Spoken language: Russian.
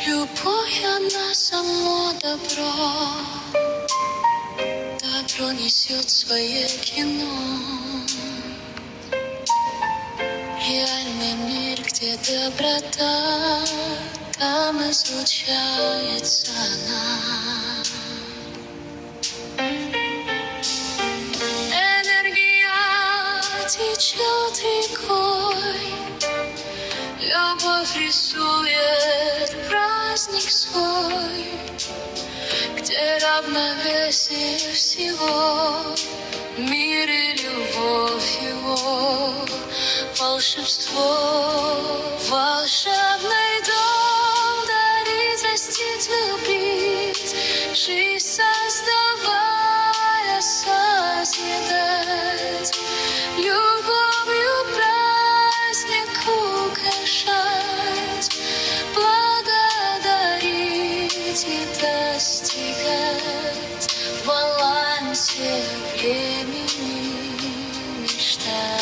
Любовь, она само добро. Добро несет свое кино. Реальный мир, где доброта, там излучается она. Энергия течет рекой, любовь рисует праздник свой, где равновесие всего, мир и любовь его, волшебство. Волшебный дом дарит, растить, любить, жизнь создавая, созидать, любовью праздник украшать, благодарить и достигать в балансе времени мечтать.